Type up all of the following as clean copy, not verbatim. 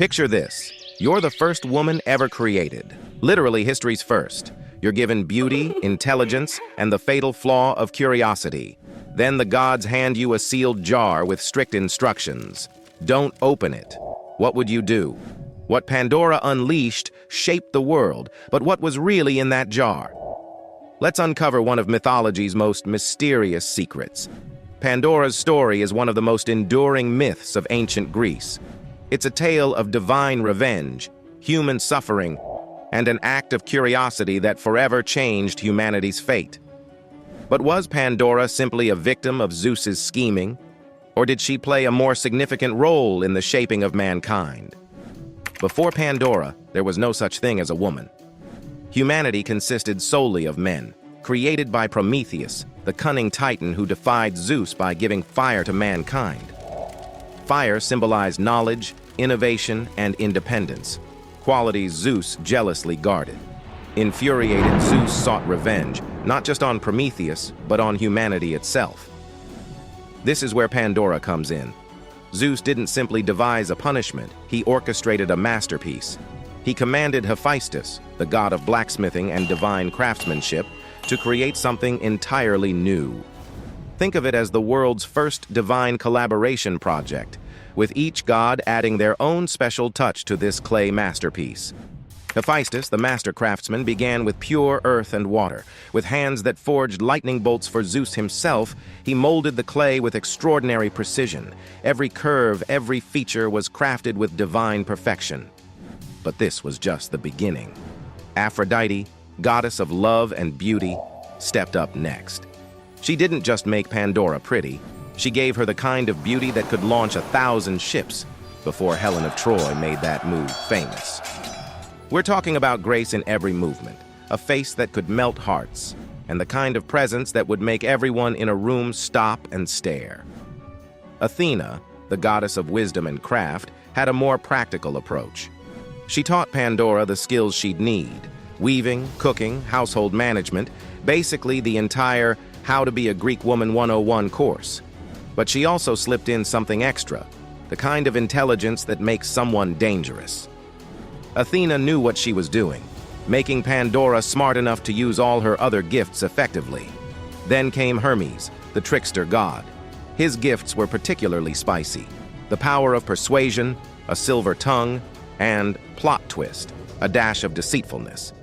Picture this. You're the first woman ever created. Literally history's first. You're given beauty, intelligence, and the fatal flaw of curiosity. Then the gods hand you a sealed jar with strict instructions. Don't open it. What would you do? What Pandora unleashed shaped the world, but what was really in that jar? Let's uncover one of mythology's most mysterious secrets. Pandora's story is one of the most enduring myths of ancient Greece. It's a tale of divine revenge, human suffering, and an act of curiosity that forever changed humanity's fate. But was Pandora simply a victim of Zeus's scheming, or did she play a more significant role in the shaping of mankind? Before Pandora, there was no such thing as a woman. Humanity consisted solely of men, created by Prometheus, the cunning titan who defied Zeus by giving fire to mankind. Fire symbolized knowledge, innovation, and independence, qualities Zeus jealously guarded. Infuriated, Zeus sought revenge, not just on Prometheus, but on humanity itself. This is where Pandora comes in. Zeus didn't simply devise a punishment, he orchestrated a masterpiece. He commanded Hephaestus, the god of blacksmithing and divine craftsmanship, to create something entirely new. Think of it as the world's first divine collaboration project, with each god adding their own special touch to this clay masterpiece. Hephaestus, the master craftsman, began with pure earth and water. With hands that forged lightning bolts for Zeus himself, he molded the clay with extraordinary precision. Every curve, every feature was crafted with divine perfection. But this was just the beginning. Aphrodite, goddess of love and beauty, stepped up next. She didn't just make Pandora pretty, she gave her the kind of beauty that could launch 1,000 ships before Helen of Troy made that move famous. We're talking about grace in every movement, a face that could melt hearts, and the kind of presence that would make everyone in a room stop and stare. Athena, the goddess of wisdom and craft, had a more practical approach. She taught Pandora the skills she'd need: weaving, cooking, household management, basically the entire How to Be a Greek Woman 101 course. But she also slipped in something extra, the kind of intelligence that makes someone dangerous. Athena knew what she was doing, making Pandora smart enough to use all her other gifts effectively. Then came Hermes, the trickster god. His gifts were particularly spicy: the power of persuasion, a silver tongue, and plot twist, a dash of deceitfulness.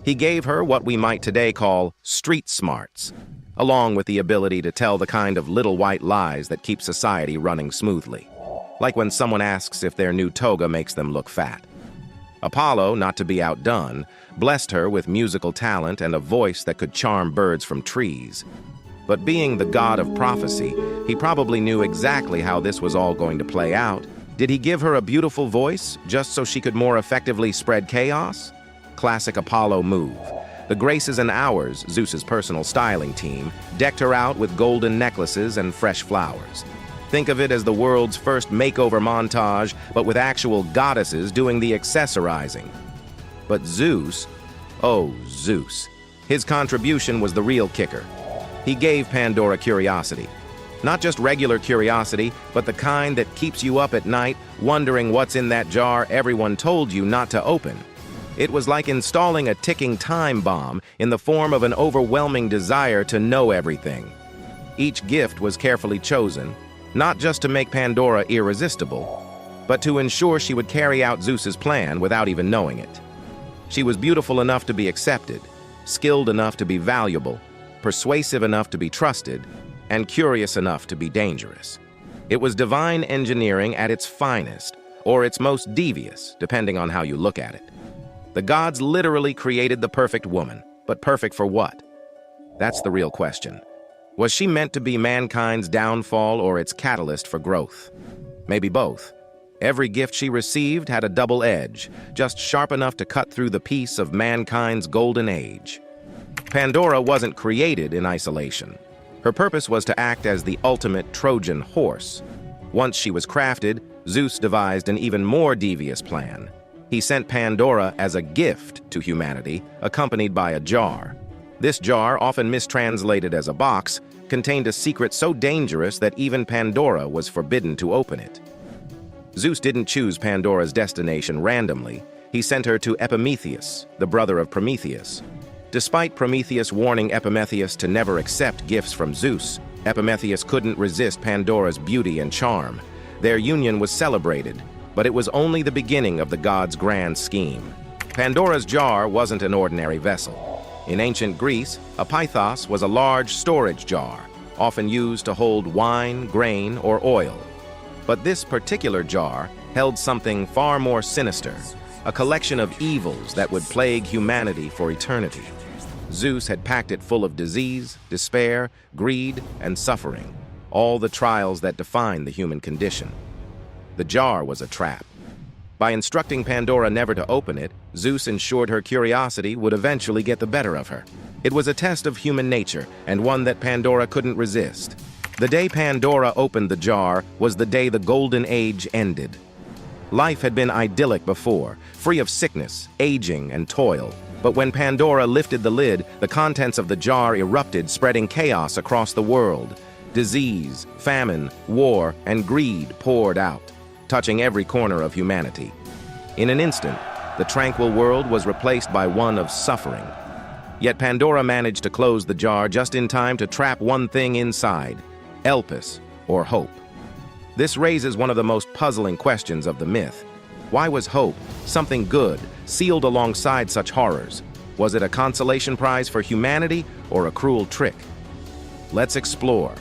He gave her what we might today call street smarts, along with the ability to tell the kind of little white lies that keep society running smoothly. Like when someone asks if their new toga makes them look fat. Apollo, not to be outdone, blessed her with musical talent and a voice that could charm birds from trees. But being the god of prophecy, he probably knew exactly how this was all going to play out. Did he give her a beautiful voice just so she could more effectively spread chaos? Classic Apollo move. The Graces and Hours, Zeus's personal styling team, decked her out with golden necklaces and fresh flowers. Think of it as the world's first makeover montage, but with actual goddesses doing the accessorizing. But Zeus, oh Zeus, his contribution was the real kicker. He gave Pandora curiosity. Not just regular curiosity, but the kind that keeps you up at night, wondering what's in that jar everyone told you not to open. It was like installing a ticking time bomb in the form of an overwhelming desire to know everything. Each gift was carefully chosen, not just to make Pandora irresistible, but to ensure she would carry out Zeus's plan without even knowing it. She was beautiful enough to be accepted, skilled enough to be valuable, persuasive enough to be trusted, and curious enough to be dangerous. It was divine engineering at its finest, or its most devious, depending on how you look at it. The gods literally created the perfect woman, but perfect for what? That's the real question. Was she meant to be mankind's downfall or its catalyst for growth? Maybe both. Every gift she received had a double edge, just sharp enough to cut through the piece of mankind's golden age. Pandora wasn't created in isolation. Her purpose was to act as the ultimate Trojan horse. Once she was crafted, Zeus devised an even more devious plan. He sent Pandora as a gift to humanity, accompanied by a jar. This jar, often mistranslated as a box, contained a secret so dangerous that even Pandora was forbidden to open it. Zeus didn't choose Pandora's destination randomly. He sent her to Epimetheus, the brother of Prometheus. Despite Prometheus warning Epimetheus to never accept gifts from Zeus, Epimetheus couldn't resist Pandora's beauty and charm. Their union was celebrated, but it was only the beginning of the god's grand scheme. Pandora's jar wasn't an ordinary vessel. In ancient Greece, a pythos was a large storage jar, often used to hold wine, grain, or oil. But this particular jar held something far more sinister, a collection of evils that would plague humanity for eternity. Zeus had packed it full of disease, despair, greed, and suffering, all the trials that define the human condition. The jar was a trap. By instructing Pandora never to open it, Zeus ensured her curiosity would eventually get the better of her. It was a test of human nature, and one that Pandora couldn't resist. The day Pandora opened the jar was the day the Golden Age ended. Life had been idyllic before, free of sickness, aging, and toil. But when Pandora lifted the lid, the contents of the jar erupted, spreading chaos across the world. Disease, famine, war, and greed poured out, touching every corner of humanity. In an instant, the tranquil world was replaced by one of suffering. Yet Pandora managed to close the jar just in time to trap one thing inside: Elpis, or hope. This raises one of the most puzzling questions of the myth. Why was hope, something good, sealed alongside such horrors? Was it a consolation prize for humanity or a cruel trick? Let's explore.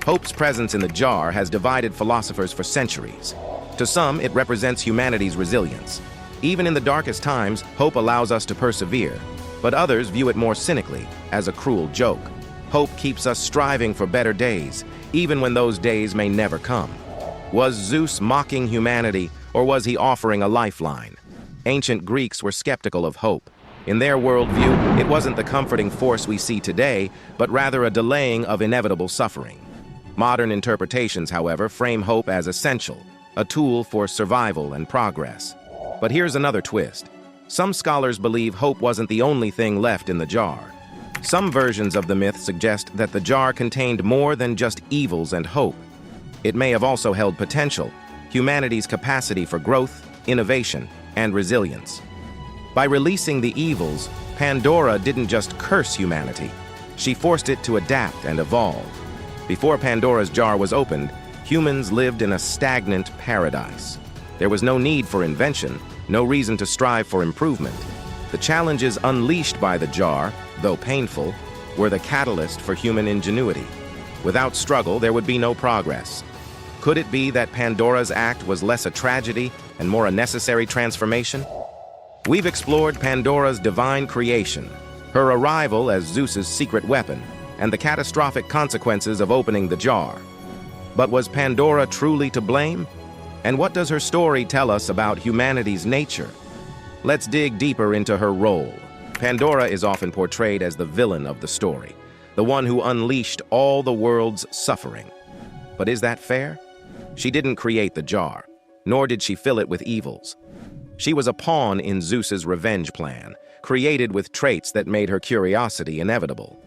Hope's presence in the jar has divided philosophers for centuries. To some, it represents humanity's resilience. Even in the darkest times, hope allows us to persevere. But others view it more cynically, as a cruel joke. Hope keeps us striving for better days, even when those days may never come. Was Zeus mocking humanity, or was he offering a lifeline? Ancient Greeks were skeptical of hope. In their worldview, it wasn't the comforting force we see today, but rather a delaying of inevitable suffering. Modern interpretations, however, frame hope as essential, a tool for survival and progress. But here's another twist. Some scholars believe hope wasn't the only thing left in the jar. Some versions of the myth suggest that the jar contained more than just evils and hope. It may have also held potential, humanity's capacity for growth, innovation, and resilience. By releasing the evils, Pandora didn't just curse humanity. She forced it to adapt and evolve. Before Pandora's jar was opened, humans lived in a stagnant paradise. There was no need for invention, no reason to strive for improvement. The challenges unleashed by the jar, though painful, were the catalyst for human ingenuity. Without struggle, there would be no progress. Could it be that Pandora's act was less a tragedy and more a necessary transformation? We've explored Pandora's divine creation, her arrival as Zeus's secret weapon, and the catastrophic consequences of opening the jar. But was Pandora truly to blame? And what does her story tell us about humanity's nature? Let's dig deeper into her role. Pandora is often portrayed as the villain of the story, the one who unleashed all the world's suffering. But is that fair? She didn't create the jar, nor did she fill it with evils. She was a pawn in Zeus's revenge plan, created with traits that made her curiosity inevitable.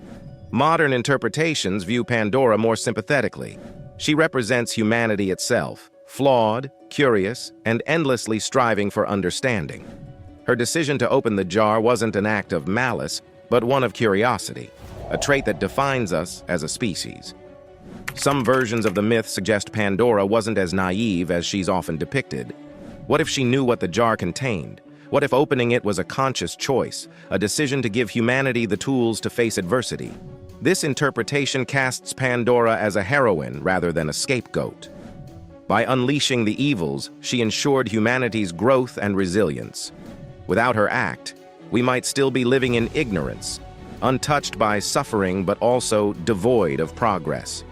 Modern interpretations view Pandora more sympathetically. She represents humanity itself, flawed, curious, and endlessly striving for understanding. Her decision to open the jar wasn't an act of malice, but one of curiosity, a trait that defines us as a species. Some versions of the myth suggest Pandora wasn't as naive as she's often depicted. What if she knew what the jar contained? What if opening it was a conscious choice, a decision to give humanity the tools to face adversity? This interpretation casts Pandora as a heroine rather than a scapegoat. By unleashing the evils, she ensured humanity's growth and resilience. Without her act, we might still be living in ignorance, untouched by suffering but also devoid of progress.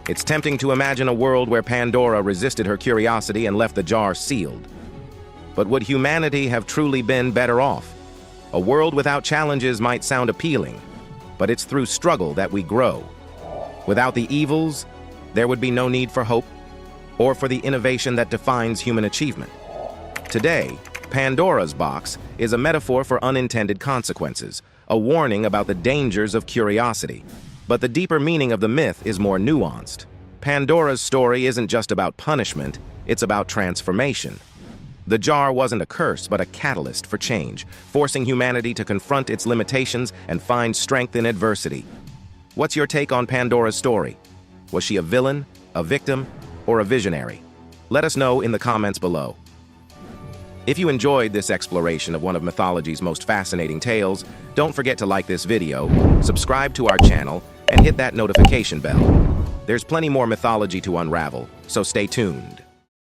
It's tempting to imagine a world where Pandora resisted her curiosity and left the jar sealed. But would humanity have truly been better off? A world without challenges might sound appealing, but it's through struggle that we grow. Without the evils, there would be no need for hope or for the innovation that defines human achievement. Today, Pandora's box is a metaphor for unintended consequences, a warning about the dangers of curiosity. But the deeper meaning of the myth is more nuanced. Pandora's story isn't just about punishment, It's about transformation. The jar wasn't a curse, but a catalyst for change, forcing humanity to confront its limitations and find strength in adversity. What's your take on Pandora's story? Was she a villain, a victim, or a visionary? Let us know in the comments below. If you enjoyed this exploration of one of mythology's most fascinating tales, don't forget to like this video, subscribe to our channel, and hit that notification bell. There's plenty more mythology to unravel, so stay tuned.